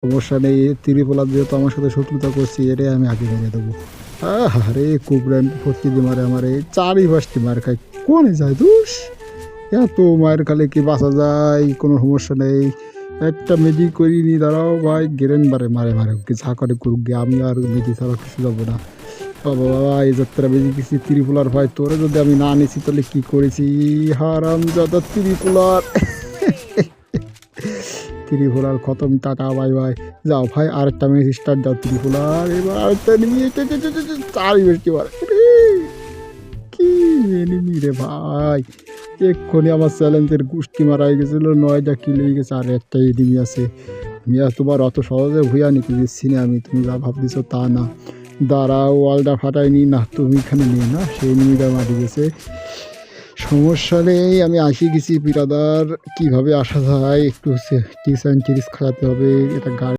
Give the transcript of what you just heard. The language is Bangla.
সমস্যা নেই, ত্রিপোলার যেহেতু আমার সাথে শত্রুতা করছি, এরে আমি আগে মেরে দেবো। আরে কুবরান ফটকি দিয়ে মারে আমার, এই চারি পাঁচটি মার খাই, কোনে যায় দোষ। এত মায়ের খালে কি বাঁচা যায়, কোনো সমস্যা নেই। একটা মেডি করিনি, দাঁড়াও ভাই, গেরেন বারে মারে মারে কি যা করে করুক গে, আমি আর মেডি ছাড়া কিছু যাবো না। বাবা বাবা, এই যাত্রা বেজে গেছি ত্রিপুলার ভাই, তোরে যদি আমি না নিছি তাহলে কি করেছি, হারাম জাদা ত্রিপুলার। ত্রিপুলার খতম, টাটা বাই বাই। যাও ভাই, আরেকটা ম্যাচ স্টার্ট দাও ত্রিপুলার, এবার আরেকটা এনিমি, চারি বেশি মারে। কি এনিমি রে ভাই, এক্ষুনি আমার চ্যালেঞ্জের গোষ্ঠী মারা হয়ে গেছিল, 9টা কিল হয়ে গেছে, আর একটা এনিমি আছে। মিয়া তোমার অত সহজে ভুয়া নিতে দিচ্ছি না আমি, তুমি যা ভাবতেছ তা না। দাঁড়াও, ওয়ালটা ফাটাইনি না, তুমি এখানে নেই না, সেই এনিমিটা মারি গেছে। সমস্যা নেই, আমি আসি গেছি বিরাদার। কিভাবে আসা যায়, একটু টিপস অ্যান্ড ট্রিক্স খাওয়াতে হবে, এটা গাড়ি